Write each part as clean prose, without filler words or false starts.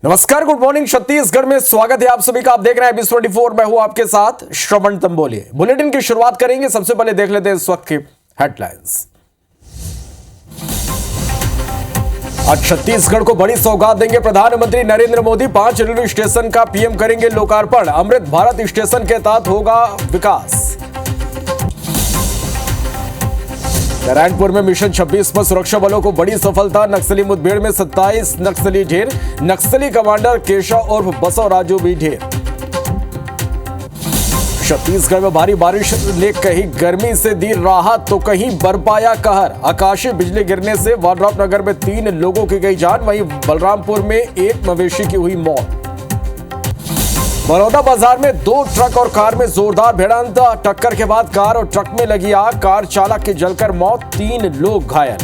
नमस्कार, good morning. Chhattisgarh में स्वागत है आप सभी का। आप देख रहे हैं BIS24। मैं हूं आपके साथ श्रवण तंबोली। बुलेटिन की शुरुआत करेंगे। सबसे पहले देख लेते हैं इस वक्त की हेडलाइंस। आज छत्तीसगढ़ को बड़ी सौगात देंगे प्रधानमंत्री नरेंद्र मोदी। 5 रेलवे स्टेशन का पीएम करेंगे लोकार्पण। अमृत भारत स्टेशन के तहत होगा विकास। नारायणपुर में मिशन 26 पर सुरक्षा बलों को बड़ी सफलता। नक्सली मुठभेड़ में 27 नक्सली ढेर। नक्सली कमांडर केशव उर्फ बसव राजू भी ढेर। छत्तीसगढ़ में भारी बारिश ने कहीं गर्मी से दी राहत तो कहीं बरपाया कहर। आकाशीय बिजली गिरने से वाड्राफनगर में 3 लोगों की गई जान। वहीं बलरामपुर में 1 मवेशी की हुई मौत। बड़ौदा बाजार में 2 ट्रक और कार में जोरदार भिड़ंत। टक्कर के बाद कार और ट्रक में लगी आग। कार चालक की जलकर मौत, 3 लोग घायल।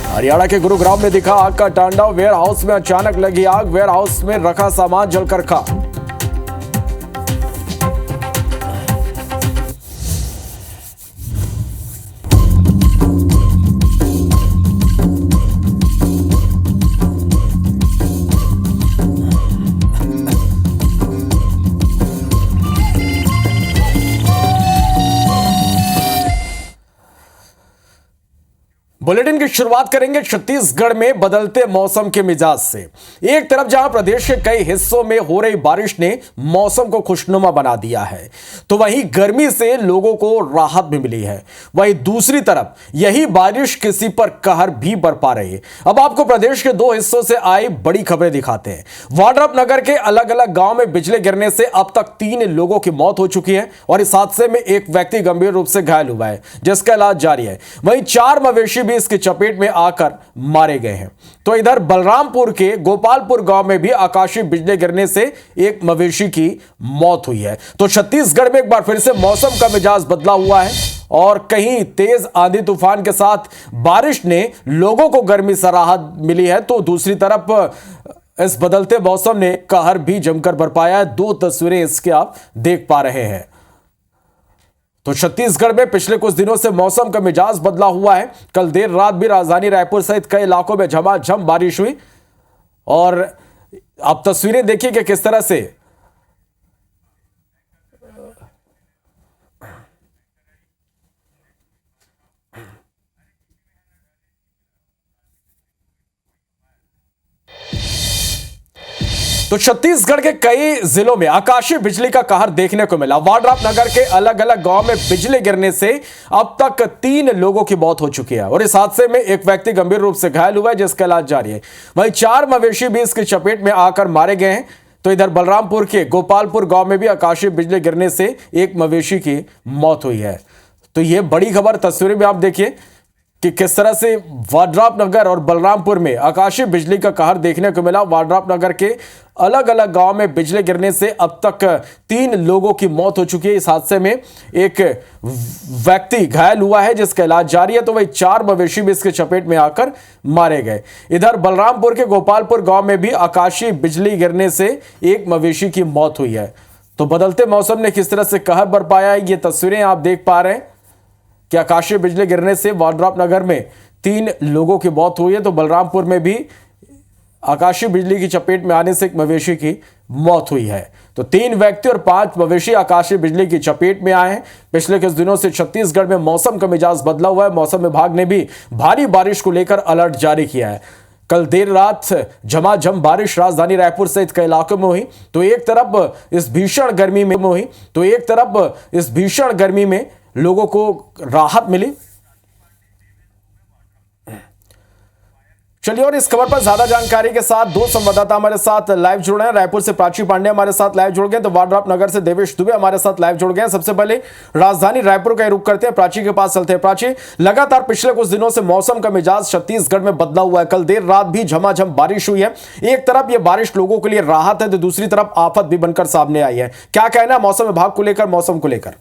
हरियाणा के गुरुग्राम में दिखा आग का तांडव। वेयर हाउस में अचानक लगी आग। वेयर हाउस में रखा सामान जलकर खाक। बुलेटिन की शुरुआत करेंगे छत्तीसगढ़ में बदलते मौसम के मिजाज से। एक तरफ जहां प्रदेश के कई हिस्सों में हो रही बारिश ने मौसम को खुशनुमा बना दिया है, तो वहीं गर्मी से लोगों को राहत भी मिली है। वहीं दूसरी तरफ यही बारिश किसी पर कहर भी बरपा रही है। अब आपको प्रदेश के 2 हिस्सों से आई बड़ी खबरें दिखाते हैं। वाड्राफनगर के अलग अलग गांव में बिजली गिरने से अब तक 3 लोगों की मौत हो चुकी है और इस हादसे में एक व्यक्ति गंभीर रूप से घायल हुआ है, जिसका इलाज जारी है। वहीं 4 मवेशी भी इसकी चपेट में आकर मारे गए हैं। तो इधर बलरामपुर के गोपालपुर गांव में भी आकाशीय बिजली गिरने से एक मवेशी की मौत हुई है। तो छत्तीसगढ़ में एक बार फिर से मौसम का मिजाज बदला हुआ है और कहीं तेज आंधी तूफान के साथ बारिश ने लोगों को गर्मी से राहत मिली है, तो दूसरी तरफ इस बदलते मौसम ने कहर भी जमकर बरपाया है। 2 तस्वीरें इसके आप देख पा रहे हैं। तो छत्तीसगढ़ में पिछले कुछ दिनों से मौसम का मिजाज बदला हुआ है। कल देर रात भी राजधानी रायपुर सहित कई इलाकों में झमाझम बारिश हुई और आप तस्वीरें देखिए कि किस तरह से तो छत्तीसगढ़ के कई जिलों में आकाशीय बिजली का कहर देखने को मिला। वाड्राफनगर के अलग अलग गांव में बिजली गिरने से अब तक 3 लोगों की मौत हो चुकी है और इस हादसे में एक व्यक्ति गंभीर रूप से घायल हुआ है, जिसका इलाज जारी है। वहीं 4 मवेशी भी इसकी चपेट में आकर मारे गए हैं। तो इधर बलरामपुर के गोपालपुर गांव में भी आकाशीय बिजली गिरने से एक मवेशी की मौत हुई है। तो यह बड़ी खबर, तस्वीरें में आप देखिए कि किस तरह से वाड्राफनगर और बलरामपुर में आकाशीय बिजली का कहर देखने को मिला। वाड्राफनगर के अलग अलग गांव में बिजली गिरने से अब तक 3 लोगों की मौत हो चुकी है। इस हादसे में एक व्यक्ति घायल हुआ है, जिसका इलाज जारी है। तो वही 4 मवेशी भी इसके चपेट में आकर मारे गए। इधर बलरामपुर के गोपालपुर गांव में भी आकाशीय बिजली गिरने से एक मवेशी की मौत हुई है। तो बदलते मौसम ने किस तरह से कहर बरपाया है, ये तस्वीरें आप देख पा रहे हैं कि आकाशीय बिजली गिरने से वाड्राफनगर में 3 लोगों की मौत हुई है। तो बलरामपुर में भी आकाशीय बिजली की चपेट में आने से एक मवेशी की मौत हुई है। तो 3 व्यक्ति और 5 मवेशी आकाशीय बिजली की चपेट में आए हैं। पिछले कुछ दिनों से छत्तीसगढ़ में मौसम का मिजाज बदला हुआ है। मौसम विभाग ने भी भारी बारिश को लेकर अलर्ट जारी किया है। कल देर रात झमाझम बारिश राजधानी रायपुर सहित कई इलाकों में हुई। तो एक तरफ इस भीषण गर्मी में लोगों को राहत मिली। चलिए और इस खबर पर ज्यादा जानकारी के साथ 2 संवाददाता हमारे साथ लाइव जुड़ रहे हैं। रायपुर से प्राची पांडे हमारे साथ लाइव जुड़ गए, तो वाड्राफनगर से देवेश दुबे हमारे साथ लाइव जुड़ गए। सबसे पहले राजधानी रायपुर का रुख करते हैं, प्राची के पास चलते हैं। प्राची, लगातार पिछले कुछ दिनों से मौसम का मिजाज छत्तीसगढ़ में बदला हुआ है। कल देर रात भी झमाझम बारिश हुई है। एक तरफ यह बारिश लोगों के लिए राहत है, तो दूसरी तरफ आफत भी बनकर सामने आई है। क्या कहना है मौसम विभाग को लेकर, मौसम को लेकर?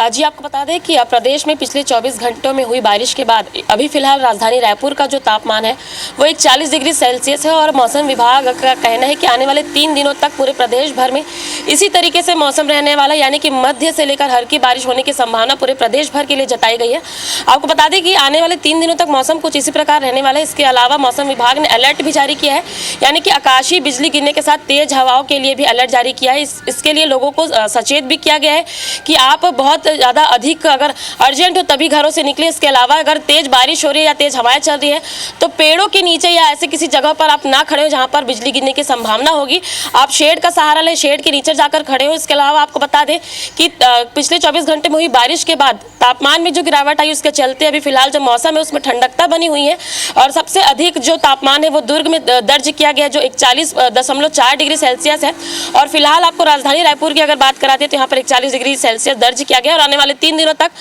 जी आपको बता दें कि प्रदेश में पिछले 24 घंटों में हुई बारिश के बाद अभी फिलहाल राजधानी रायपुर का जो तापमान है वो 41 डिग्री सेल्सियस है और मौसम विभाग का कहना है कि आने वाले 3 दिनों तक पूरे प्रदेश भर में इसी तरीके से मौसम रहने वाला, यानी कि मध्य से लेकर हल्की बारिश होने की संभावना पूरे प्रदेश भर के लिए जताई गई है। आपको बता दें कि आने वाले 3 दिनों तक मौसम कुछ इसी प्रकार रहने वाला है। इसके अलावा मौसम विभाग ने अलर्ट भी जारी किया है, यानी कि आकाशीय बिजली गिरने के साथ तेज हवाओं के लिए भी अलर्ट जारी किया है। इसके लिए लोगों को सचेत भी किया गया है कि आप बहुत ज़्यादा अधिक अगर अर्जेंट हो तभी घरों से निकले। इसके अलावा अगर तेज बारिश हो रही है या तेज हवाएं चल रही है तो पेड़ों के नीचे या ऐसे किसी जगह पर आप ना खड़े हो जहां पर बिजली गिरने की संभावना होगी। आप शेड का सहारा लें, शेड के नीचे जाकर खड़े हो। इसके अलावा आपको बता दें कि पिछले 24 घंटे में हुई बारिश के बाद तापमान में जो गिरावट आई उसके चलते अभी फिलहाल जो मौसम है उसमें ठंडकता बनी हुई है और सबसे अधिक जो तापमान है वो दुर्ग में दर्ज किया गया जो 41.4 डिग्री सेल्सियस है। और फिलहाल आपको राजधानी रायपुर की अगर बात कराते हैं तो यहाँ पर 41 डिग्री सेल्सियस दर्ज किया गया और आने वाले 3 दिनों तक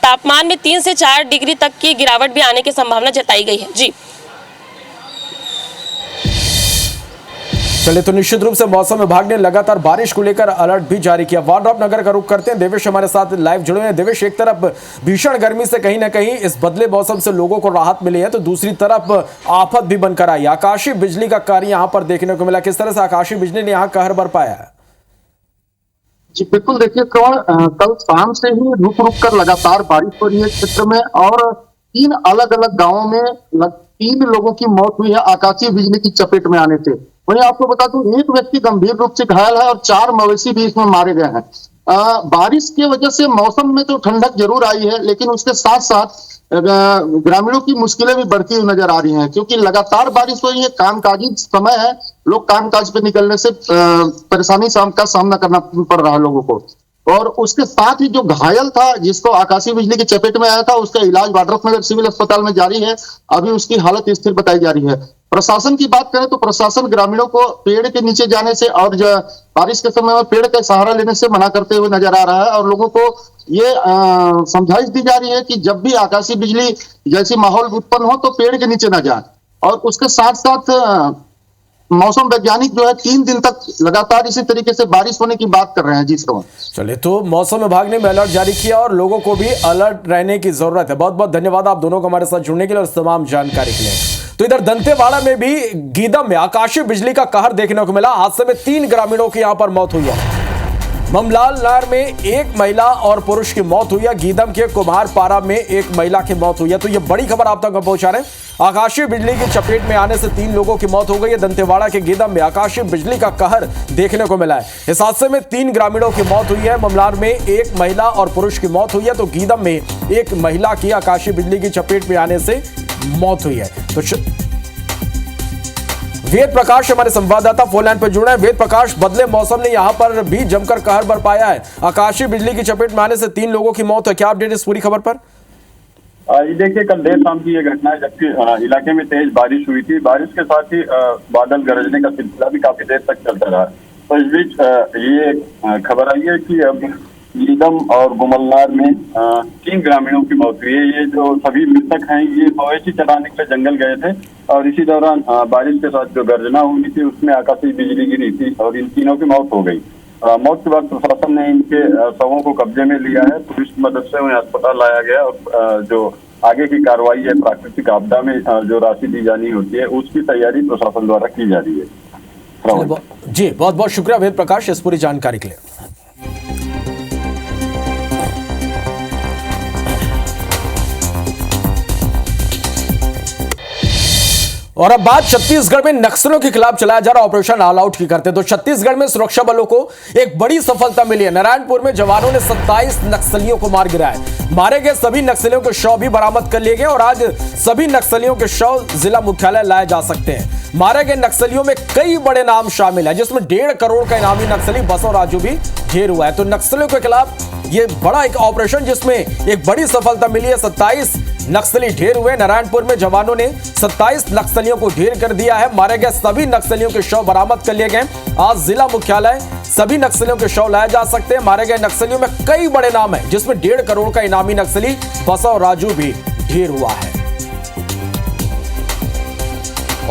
तापमान में 3 से 4 डिग्री तक की गिरावट भी आने की संभावना जताई गई है। जी चलिए, तो निश्चित रूप से मौसम विभाग ने लगातार बारिश को लेकर अलर्ट भी जारी किया। वाड्रॉप नगर का रुख करते हैं, देवेश हमारे साथ लाइव जुड़े हैं। देवेश, एक तरफ भीषण गर्मी से कहीं ना कहीं इस बदले मौसम से लोगों को राहत मिली है तो दूसरी तरफ आफत भी बनकर आई। आकाशीय बिजली का कार्य यहां पर देखने को मिला, किस तरह से आकाशीय बिजली ने यहां कहर बरपाया है? जी बिल्कुल, देखिए कल शाम से ही रुक रुक कर लगातार बारिश हो रही है क्षेत्र में और 3 अलग अलग गांवों में 3 लोगों की मौत हुई है आकाशीय बिजली की चपेट में आने से। वहीं आपको बता दूं, एक व्यक्ति गंभीर रूप से घायल है और 4 मवेशी भी इसमें मारे गए हैं। बारिश की वजह से मौसम में तो ठंडक जरूर आई है, लेकिन उसके साथ साथ ग्रामीणों की मुश्किलें भी बढ़ती हुई नजर आ रही हैं, क्योंकि लगातार बारिश हो रही है, कामकाजी समय है, लोग कामकाज पे निकलने से परेशानी का सामना करना पड़ रहा है लोगों को। और उसके साथ ही जो घायल था जिसको आकाशीय बिजली की चपेट में आया था उसका इलाज वाड्रॉप नगर सिविल अस्पताल में जारी है। अभी उसकी हालत स्थिर बताई जा रही है। प्रशासन की बात करें तो प्रशासन ग्रामीणों को पेड़ के नीचे जाने से और बारिश के समय में पेड़ का सहारा लेने से मना करते हुए नजर आ रहा है और लोगों को ये समझाइश दी जा रही है कि जब भी आकाशीय बिजली जैसी माहौल उत्पन्न हो तो पेड़ के नीचे न जाए। और उसके साथ साथ मौसम वैज्ञानिक जो है 3 दिन तक लगातार इसी तरीके से बारिश होने की बात कर रहे हैं। जी श्रवण, चलिए, तो मौसम विभाग ने अलर्ट जारी किया और लोगों को भी अलर्ट रहने की जरूरत है। बहुत बहुत धन्यवाद आप दोनों को हमारे साथ जुड़ने के लिए और तमाम जानकारी के लिए। तो इधर दंतेवाड़ा में भी गीदम में आकाशीय बिजली का कहर देखने को मिला। हादसे में 3 ग्रामीणों की यहां पर मौत हुई है। ममलाल नहर में 1 महिला और पुरुष की मौत हुई है। गीदम के कुम्हारपारा में 1 महिला की मौत हुई है। तो ये बड़ी खबर आप तक पहुंचा रहे हैं। आकाशीय बिजली की चपेट में आने से 3 लोगों की मौत हो गई है। दंतेवाड़ा के गीदम में आकाशीय बिजली का कहर देखने को मिला है। इस हादसे में 3 ग्रामीणों की मौत हुई है। ममलार में 1 महिला और पुरुष की मौत हुई है तो गीदम में 1 महिला की आकाशीय बिजली की चपेट में आने से मौत हुई है। तो वेद प्रकाश हमारे संवाददाता फोन लाइन पर जुड़े हैं। वेद प्रकाश, बदले मौसम ने यहां पर भी जमकर कहर बरपाया है। आकाशीय बिजली की चपेट में आने से 3 लोगों की मौत है। क्या अपडेट इस पूरी खबर पर? ये देखिए, कल देर शाम की ये घटना है जबकि इलाके में तेज बारिश हुई थी। बारिश के साथ ही बादल गरजने का सिलसिला भी काफी देर तक चलता रहा। तो इस बीच ये खबर आई है कि अब गीदम और गुमलनार में 3 ग्रामीणों की मौत हुई है। ये जो सभी मृतक हैं ये मवेशी चराने के लिए जंगल गए थे और इसी दौरान बारिश के साथ जो गर्जना हुई थी उसमें आकाशीय बिजली गिरी थी और इन तीनों की मौत हो गई। मौत के बाद प्रशासन ने इनके शवों को कब्जे में लिया है। पुलिस की मदद से उन्हें अस्पताल लाया गया और जो आगे की कार्रवाई है प्राकृतिक आपदा में जो राशि दी जानी होती है उसकी तैयारी प्रशासन द्वारा की जा रही है। जी बहुत बहुत शुक्रिया वेद प्रकाश इस पूरी जानकारी के लिए। और अब बात छत्तीसगढ़ में नक्सलियों के खिलाफ चलाया जा रहा ऑपरेशन ऑल आउट की करते हैं। तो छत्तीसगढ़ में सुरक्षा बलों को एक बड़ी सफलता मिली है। नारायणपुर में जवानों ने 27 नक्सलियों को मार गिराया। मारे गए सभी नक्सलियों के शव भी बरामद कर लिए गए और आज सभी नक्सलियों के शव जिला मुख्यालय लाए जा सकते हैं। मारे गए नक्सलियों में कई बड़े नाम शामिल है जिसमें 1.5 करोड़ का इनामी नक्सली बसव राजू भी ढेर हुआ है। तो नक्सलियों के खिलाफ ये बड़ा एक ऑपरेशन जिसमें एक बड़ी सफलता मिली है। 27 नक्सली ढेर हुए। नारायणपुर में जवानों ने 27 नक्सलियों को ढेर कर दिया है। मारे गए सभी नक्सलियों के शव बरामद कर लिए गए। आज जिला मुख्यालय सभी नक्सलियों के शव लाए जा सकते हैं। मारे गए नक्सलियों में कई बड़े नाम हैं जिसमें 1.5 करोड़ का इनामी नक्सली बसव राजू भी ढेर हुआ है।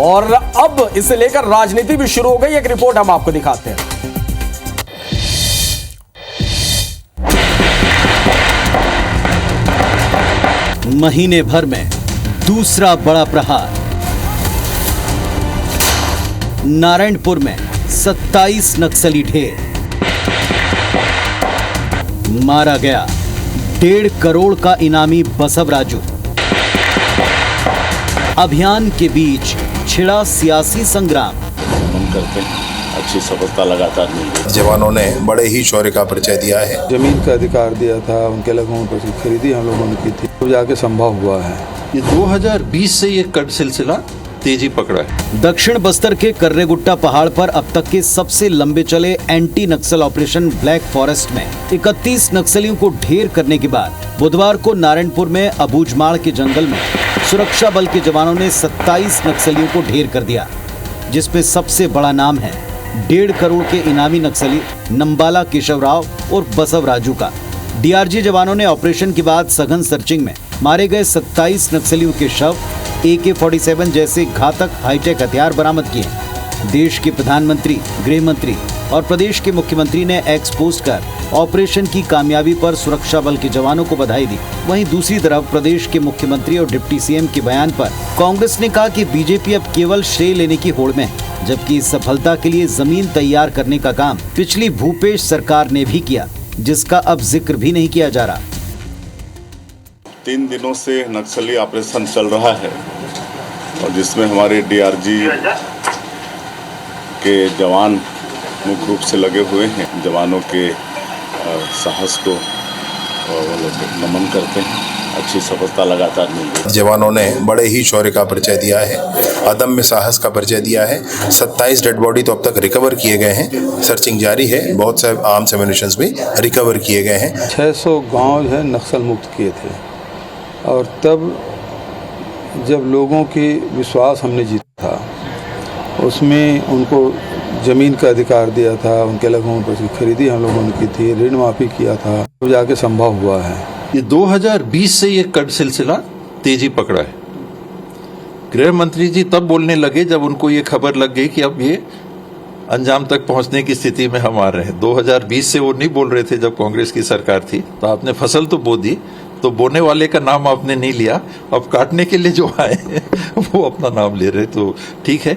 और अब इसे लेकर राजनीति भी शुरू हो गई। एक रिपोर्ट हम आपको दिखाते हैं। महीने भर में दूसरा बड़ा प्रहार। नारायणपुर में 27 नक्सली ढेर। मारा गया 1.5 करोड़ का इनामी बसव राजू। अभियान के बीच छिड़ा सियासी संग्राम। हम करते हैं, अच्छी सफलता लगातार मिल रही है। जवानों ने बड़े ही शौर्य का परिचय दिया है। जमीन का अधिकार दिया था, उनके लोगों पर खरीदी हम लोगों ने की थी, तो जाके संभव हुआ है। ये 2020 से ये कट सिलसिला तेजी पकड़ा है। दक्षिण बस्तर के कर्रेगुट्टा पहाड़ पर अब तक के सबसे लंबे चले एंटी नक्सल ऑपरेशन ब्लैक फॉरेस्ट में 31 नक्सलियों को ढेर करने के बाद बुधवार को नारायणपुर में अबूझमाड़ के जंगल में सुरक्षा बल के जवानों ने 27 नक्सलियों को ढेर कर दिया, जिसमें सबसे बड़ा नाम है 1.5 करोड़ के इनामी नक्सली नंबाला केशवराव और बसव राजू का। डीआरजी जवानों ने ऑपरेशन के बाद सघन सर्चिंग में मारे गए 27 नक्सलियों के शव, AK-47 जैसे घातक हाईटेक हथियार बरामद किए। देश के प्रधानमंत्री, गृह मंत्री और प्रदेश के मुख्यमंत्री ने एक्स पोस्ट कर ऑपरेशन की कामयाबी पर सुरक्षा बल के जवानों को बधाई दी। वहीं दूसरी तरफ प्रदेश के मुख्यमंत्री और डिप्टी सीएम के बयान पर कांग्रेस ने कहा कि बीजेपी अब केवल श्रेय लेने की होड़ में है, जबकि इस सफलता के लिए जमीन तैयार करने का काम पिछली भूपेश सरकार ने भी किया, जिसका अब जिक्र भी नहीं किया जा रहा। 3 दिनों से नक्सली ऑपरेशन चल रहा है और जिसमें हमारे डीआरजी के जवान मुख्य रूप से लगे हुए हैं। जवानों के साहस को नमन करते हैं, अच्छी सफलता लगातार मिल रही है। जवानों ने बड़े ही शौर्य का परिचय दिया है, अदम्य साहस का परिचय दिया है। 27 डेड बॉडी तो अब तक रिकवर किए गए हैं, सर्चिंग जारी है। बहुत से आर्म्स एम्युनिशंस भी रिकवर किए गए हैं। 600 गांव है नक्सल मुक्त किए थे, और तब जब लोगों की विश्वास हमने जीता था, उसमें उनको जमीन का अधिकार दिया था, उनके लोगों पर खरीदी हम लोगों ने की थी, ऋण माफी किया था, तो जाके संभव हुआ है। ये 2020 से ये कट सिलसिला तेजी पकड़ा है। गृह मंत्री जी तब बोलने लगे जब उनको ये खबर लग गई कि अब ये अंजाम तक पहुंचने की स्थिति में हम आ रहे हैं। 2020 से वो नहीं बोल रहे थे जब कांग्रेस की सरकार थी। तो आपने फसल तो बो दी, तो बोने वाले का नाम आपने नहीं लिया, अब काटने के लिए जो आए वो अपना नाम ले रहे, तो ठीक है।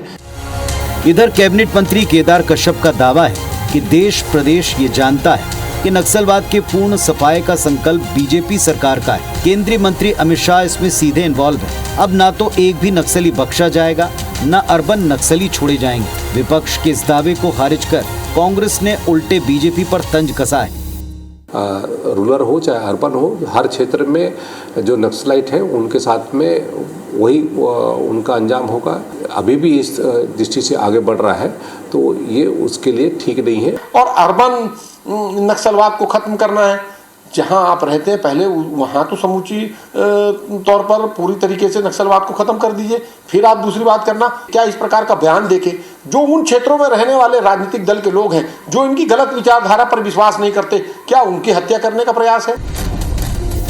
इधर कैबिनेट मंत्री केदार कश्यप का दावा है कि देश प्रदेश ये जानता है कि नक्सलवाद के पूर्ण सफाये का संकल्प बीजेपी सरकार का है। केंद्रीय मंत्री अमित शाह इसमें सीधे इन्वॉल्व है। अब ना तो एक भी नक्सली बख्शा जाएगा, न अर्बन नक्सली छोड़े जाएंगे। विपक्ष के इस दावे को खारिज कर कांग्रेस ने उल्टे बीजेपी पर तंज कसा है। रूरल हो चाहे अर्बन हो, हर क्षेत्र में जो नक्सलाइट हैं उनके साथ में वही उनका अंजाम होगा। अभी भी इस दृष्टि से आगे बढ़ रहा है, तो ये उसके लिए ठीक नहीं है। और अर्बन नक्सलवाद को खत्म करना है। जहां आप रहते हैं पहले वहां तो समूची तौर पर पूरी तरीके से नक्सलवाद को खत्म कर दीजिए, फिर आप दूसरी बात करना। क्या इस प्रकार का बयान देके जो उन क्षेत्रों में रहने वाले राजनीतिक दल के लोग हैं जो इनकी गलत विचारधारा पर विश्वास नहीं करते, क्या उनकी हत्या करने का प्रयास है?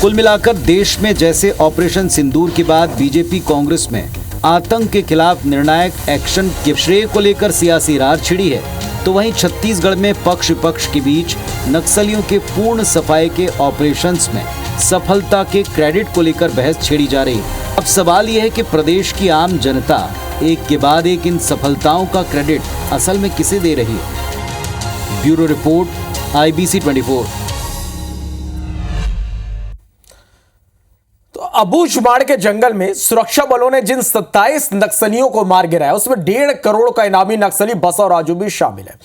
कुल मिलाकर देश में जैसे ऑपरेशन सिंदूर के बाद बीजेपी कांग्रेस में आतंक के खिलाफ निर्णायक एक्शन के श्रेय को लेकर सियासी रार छिड़ी है, तो वहीं छत्तीसगढ़ में पक्ष विपक्ष के बीच नक्सलियों के पूर्ण सफाई के ऑपरेशंस में सफलता के क्रेडिट को लेकर बहस छेड़ी जा रही है। अब सवाल यह है कि प्रदेश की आम जनता एक के बाद एक इन सफलताओं का क्रेडिट असल में किसे दे रही है। Bureau report, IBC 24। अबूझमाड़ के जंगल में सुरक्षा बलों ने जिन 27 नक्सलियों को मार गिराया उसमें 1.5 करोड़ का इनामी नक्सली बसव राजू भी शामिल है।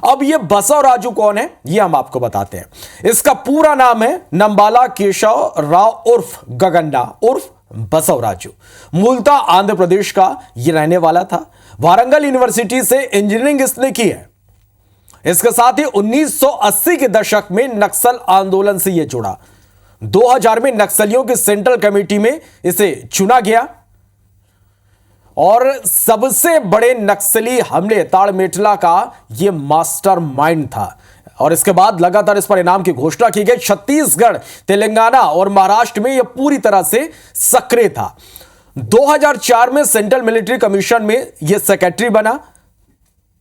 अब यह बसव राजू कौन है, यह हम आपको बताते हैं। इसका पूरा नाम है नंबाला केशव राव उर्फ गगन्ना उर्फ बसव राजू। मूलतः आंध्र प्रदेश का यह रहने वाला था। वारंगल यूनिवर्सिटी से इंजीनियरिंग इसने की है। इसके साथ ही 1980 के दशक में नक्सल आंदोलन से यह जुड़ा। 2000 में नक्सलियों की सेंट्रल कमेटी में इसे चुना गया और सबसे बड़े नक्सली हमले ताड़मेटला का यह मास्टरमाइंड था। और इसके बाद लगातार इस पर इनाम की घोषणा की गई। छत्तीसगढ़, तेलंगाना और महाराष्ट्र में यह पूरी तरह से सक्रिय था। 2004 में सेंट्रल मिलिट्री कमीशन में यह सेक्रेटरी बना।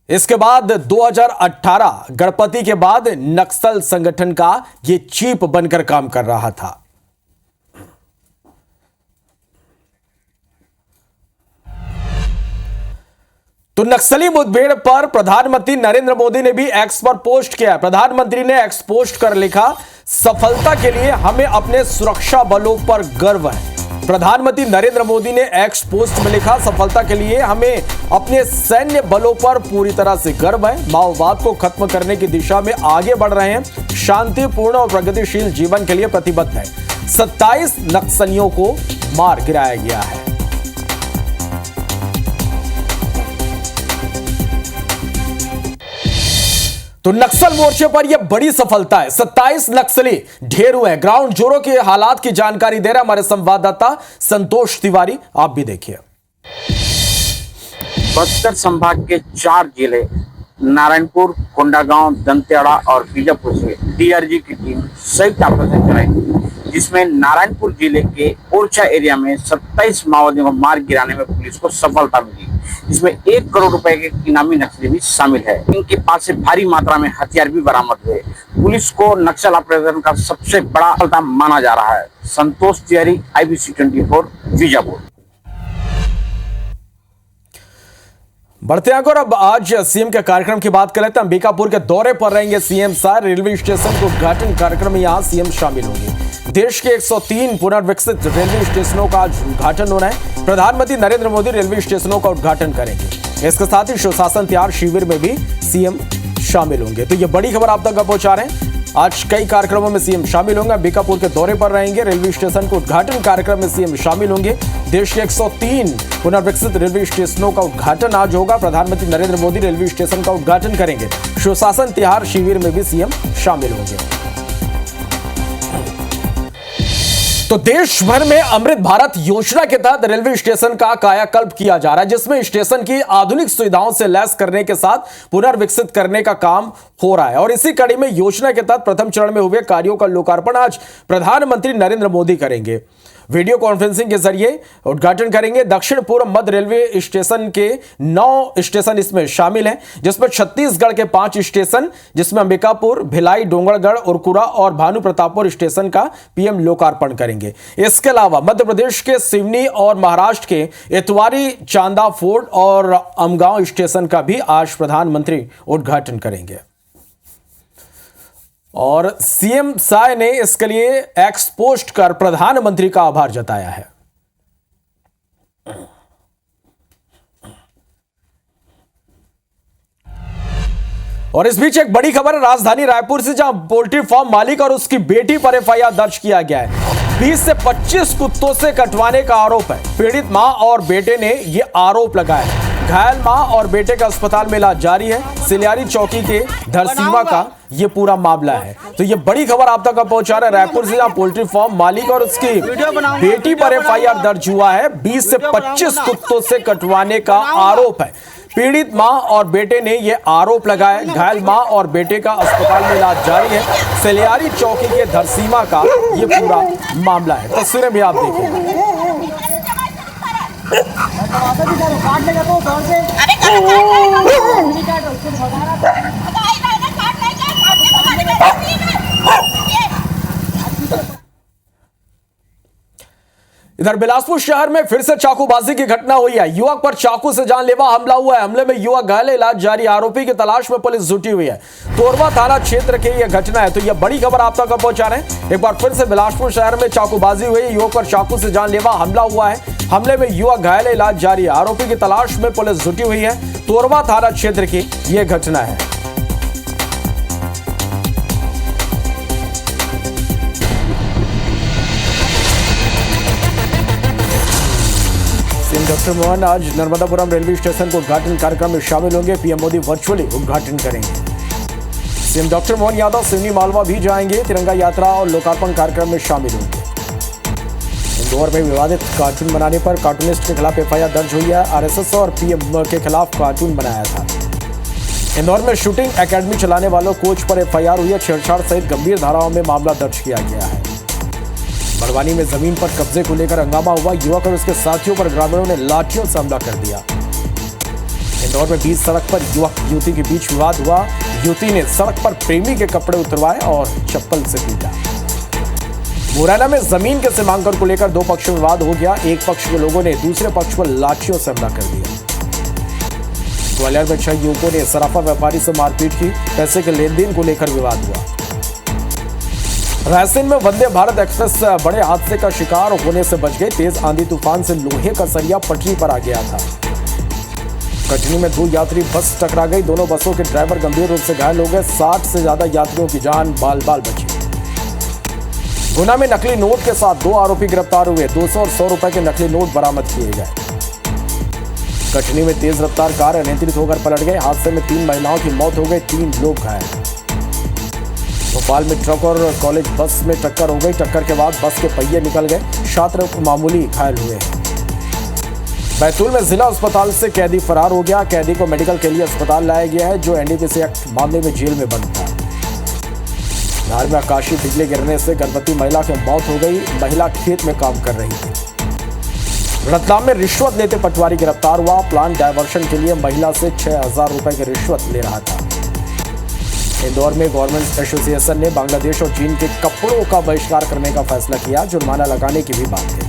इसके बाद 2018 गणपति के बाद नक्सल संगठन का यह चीफ बनकर काम कर रहा था। तो नक्सली मुठभेड़ पर प्रधानमंत्री नरेंद्र मोदी ने भी एक्स पर पोस्ट किया। प्रधानमंत्री ने एक्स पोस्ट कर लिखा, सफलता के लिए हमें अपने सुरक्षा बलों पर गर्व है। प्रधानमंत्री नरेंद्र मोदी ने एक्स पोस्ट में लिखा, सफलता के लिए हमें अपने सैन्य बलों पर पूरी तरह से गर्व है। माओवाद को खत्म करने की दिशा में आगे बढ़ रहे हैं, शांतिपूर्ण और प्रगतिशील जीवन के लिए प्रतिबद्ध है। 27 नक्सलियों को मार गिराया गया है। तो नक्सल मोर्चे पर यह बड़ी सफलता है। 27 नक्सली ढेर हुए हैं। ग्राउंड जीरो के हालात की जानकारी दे रहे हमारे संवाददाता संतोष तिवारी, आप भी देखिए। बस्तर संभाग के 4 जिले नारायणपुर, कोंडागांव, दंतेवाड़ा और बीजापुर से डीआरजी की टीम संयुक्त ऑपरेशन चलाई, जिसमें नारायणपुर जिले के ओरछा एरिया में 27 माओवादियों को मार गिराने में पुलिस को सफलता मिली। इसमें 1 करोड़ रुपए के इनामी नक्सली भी शामिल है। इनके पास से भारी मात्रा में हथियार भी बरामद हुए। पुलिस को नक्सल ऑपरेशन का सबसे बड़ा सफलता माना जा रहा है। संतोष तिवारी, IBC 24, बीजापुर। बढ़ते आगे और अब आज सीएम के कार्यक्रम की बात कर लेते हैं। अंबिकापुर के दौरे पर रहेंगे सीएम साहब। रेलवे स्टेशन को उद्घाटन कार्यक्रम में यहां सीएम शामिल होंगे। देश के 103 पुनर्विकसित रेलवे स्टेशनों का आज उद्घाटन होना है। प्रधानमंत्री नरेंद्र मोदी रेलवे स्टेशनों का उद्घाटन करेंगे। इसके साथ ही सुशासन त्याग शिविर में भी सीएम शामिल होंगे। तो ये बड़ी खबर आप तक पहुंचा रहे हैं। आज कई कार्यक्रमों में सीएम शामिल होंगे। अंबिकापुर के दौरे पर रहेंगे। रेलवे स्टेशन के उद्घाटन कार्यक्रम में सीएम शामिल होंगे। देश के 103 पुनर्विकसित रेलवे स्टेशनों का उद्घाटन आज होगा। प्रधानमंत्री नरेंद्र मोदी रेलवे स्टेशन का उद्घाटन करेंगे। सुशासन तिहार शिविर में भी सीएम शामिल होंगे। तो देश भर में अमृत भारत योजना के तहत रेलवे स्टेशन का कायाकल्प किया जा रहा है, जिसमें स्टेशन की आधुनिक सुविधाओं से लैस करने के साथ पुनर्विकसित करने का काम हो रहा है। और इसी कड़ी में योजना के तहत प्रथम चरण में हुए कार्यों का लोकार्पण आज प्रधानमंत्री नरेंद्र मोदी करेंगे। वीडियो कॉन्फ्रेंसिंग के जरिए उद्घाटन करेंगे। दक्षिण पूर्व मध्य रेलवे स्टेशन के 9 स्टेशन इसमें शामिल हैं, जिसमें छत्तीसगढ़ के 5 स्टेशन, जिसमें अंबिकापुर, भिलाई, डोंगरगढ़, उरकुरा और भानु प्रतापपुर स्टेशन का पीएम लोकार्पण करेंगे। इसके अलावा मध्य प्रदेश के सिवनी और महाराष्ट्र के इतवारी, चांदा फोर्ट और अमगांव स्टेशन का भी आज प्रधानमंत्री उद्घाटन करेंगे। और सीएम साय ने इसके लिए एक्स पोस्ट कर प्रधानमंत्री का आभार जताया है। और इस बीच एक बड़ी खबर है राजधानी रायपुर से, जहां पोल्ट्री फार्म मालिक और उसकी बेटी पर FIR दर्ज किया गया है। 20 से 25 कुत्तों से कटवाने का आरोप है। पीड़ित मां और बेटे ने यह आरोप लगाया। घायल मां और बेटे का अस्पताल में इलाज जारी है। सिलियारी चौकी के धरसीवा का यह पूरा मामला है। तो यह बड़ी खबर आप तक पहुंचा रहे हैं रायपुर से, जहां पोल्ट्री फार्म मालिक और उसकी बेटी पर FIR दर्ज हुआ है। 20 से 25 कुत्तों से कटवाने का आरोप है। पीड़ित मां और बेटे ने यह आरोप लगाया। घायल मां और बेटे का अस्पताल में इलाज जारी है। सिलियारी चौकी के धरसीवा का यह पूरा मामला है। तस्वीरें भी आप देखें। इधर बिलासपुर शहर में फिर से चाकूबाजी की घटना हुई है। युवक पर चाकू से जानलेवा हमला हुआ है। हमले में युवक घायल, इलाज जारी। आरोपी की तलाश में पुलिस जुटी हुई है। तोरवा थाना क्षेत्र की यह घटना है। तो यह बड़ी खबर आप तक पहुंचा रहे हैं। एक बार फिर से बिलासपुर शहर में चाकूबाजी हुई है। युवक पर चाकू से जानलेवा हमला हुआ है। हमले में युवक घायल, इलाज जारी है। आरोपी की तलाश में पुलिस जुटी हुई है। तोरवा थाना क्षेत्र की यह घटना है। डॉक्टर मोहन आज नर्मदापुरम रेलवे स्टेशन को उद्घाटन कार्यक्रम में शामिल होंगे। पीएम मोदी वर्चुअली उद्घाटन करेंगे। सीएम डॉक्टर मोहन यादव सिवनी मालवा भी जाएंगे। तिरंगा यात्रा और लोकार्पण कार्यक्रम में शामिल होंगे। इंदौर में विवादित कार्टून बनाने पर कार्टूनिस्ट के खिलाफ FIR दर्ज हुई है। RSS और PM के खिलाफ कार्टून बनाया था। इंदौर में शूटिंग एकेडमी चलाने वालों कोच पर FIR हुई है। छेड़छाड़ सहित गंभीर धाराओं में मामला दर्ज किया गया है। बड़वानी में जमीन पर कब्जे को लेकर हंगामा हुआ। युवक और उसके साथियों पर ग्रामीणों ने लाठियों से हमला कर दिया। इंदौर में बीच सड़क पर युवक युवती के बीच विवाद हुआ। युवती ने सड़क पर प्रेमी के कपड़े उतरवाए और चप्पल से पीटा। मुरैना में जमीन के सीमांकन को लेकर 2 पक्षों में विवाद हो गया। एक पक्ष के लोगों ने दूसरे पक्ष पर लाठियों से हमला कर दिया। ग्वालियर में 6 युवकों ने सराफा व्यापारी से मारपीट की, पैसे के लेन देन को लेकर विवाद हुआ। रायसेन में वंदे भारत एक्सप्रेस बड़े हादसे का शिकार होने से बच गई। तेज आंधी तूफान से लोहे का सरिया पटरी पर आ गया था। कटनी में 2 यात्री बस टकरा गई। दोनों बसों के ड्राइवर गंभीर रूप से घायल हो गए। 60 से ज्यादा यात्रियों की जान बाल बाल बची। गुना में नकली नोट के साथ 2 आरोपी गिरफ्तार हुए। 200 और 100 रुपए के नकली नोट बरामद किए गए। कटनी में तेज रफ्तार कार अनियंत्रित होकर पलट गई। हादसे में 3 महिलाओं की मौत हो गई, 3 लोग घायल। भोपाल में ट्रक और कॉलेज बस में टक्कर हो गई। टक्कर के बाद बस के पहिए निकल गए। छात्र मामूली घायल हुए हैं। बैतूल में जिला अस्पताल से कैदी फरार हो गया। कैदी को मेडिकल के लिए अस्पताल लाया गया है, जो एनडीपीसी एक्ट मामले में जेल में बंद था। बिहार में आकाशीय बिजली गिरने से गर्भवती महिला की मौत हो गई। महिला खेत में काम कर रही थी। रतलाम में रिश्वत लेते पटवारी गिरफ्तार हुआ। प्लांट डायवर्शन के लिए महिला से 6000 रुपए की रिश्वत ले रहा था। इंदौर में गवर्नमेंट एसोसिएशन ने बांग्लादेश और चीन के कपड़ों का बहिष्कार करने का फैसला किया। जुर्माना लगाने की भी बात है।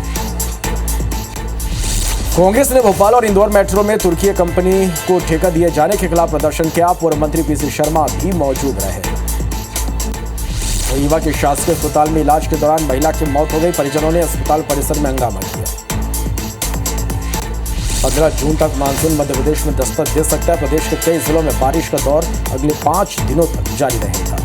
कांग्रेस ने भोपाल और इंदौर मेट्रो में तुर्की कंपनी को ठेका दिए जाने के खिलाफ प्रदर्शन किया। पूर्व मंत्री पीसी शर्मा भी मौजूद रहे। रीवा के शासकीय अस्पताल में इलाज के दौरान महिला की मौत हो गई। परिजनों ने अस्पताल परिसर में हंगामा किया। 15 जून तक मानसून मध्य प्रदेश में दस्तक दे सकता है। प्रदेश के कई जिलों में बारिश का दौर अगले 5 दिनों तक जारी रहेगा।